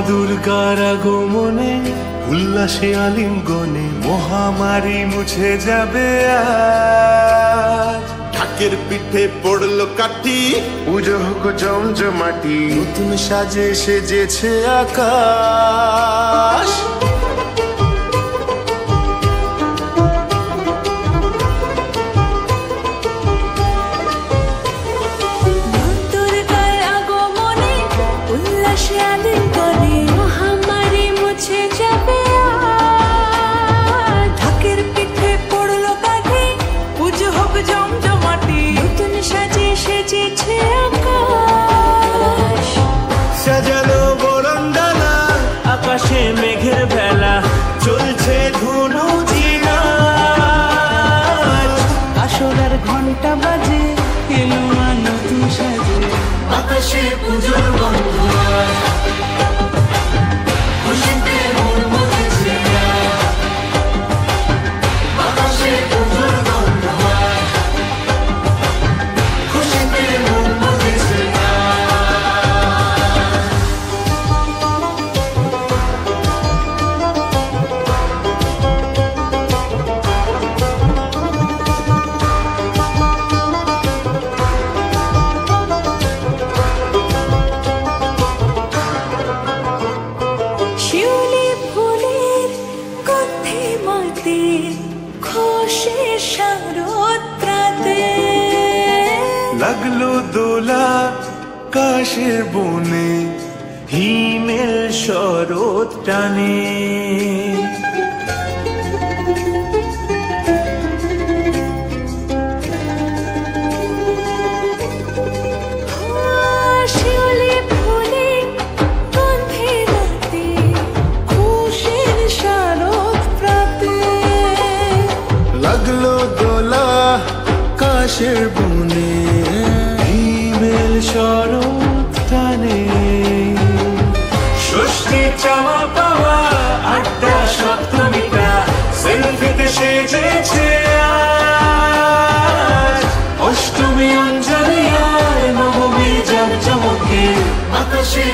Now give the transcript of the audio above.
দুর্গার আগমনে উল্লাসে আলিঙ্গনে মহামারী মুছে যাবে আজ। ঢাকের পিঠে পড়লো কাঠি, পুজো হোক জমজমাটি, নতুন সাজে সেজেছে আকাশ। সাজানো বরণডালা, আকাশে মেঘের ভেলা, চলছে ধুনু ঝিনাজ। আসরার ঘন্টা বাজে, এলো মা নতুন সাজে, আকাশে পুজোর গন্ধ আজ, খুশিতে মন মজেছে আজ। আকাশে পুজোর গন্ধ আজ, খুশিতে মন মজেছে লাগলো দোলা কাশের বনে, হিমেল শরৎ টানে। লাগলো দোলা কাশের বনে, হিমেল শরৎ টানে। ষষ্ঠী চাওয়া পাওয়া আড্ডা সপ্তমীটা, সেলফিতে সেজেছে আজ। অষ্টমী অঞ্জলি আর নবমী জাঁকজমকে, আকাশে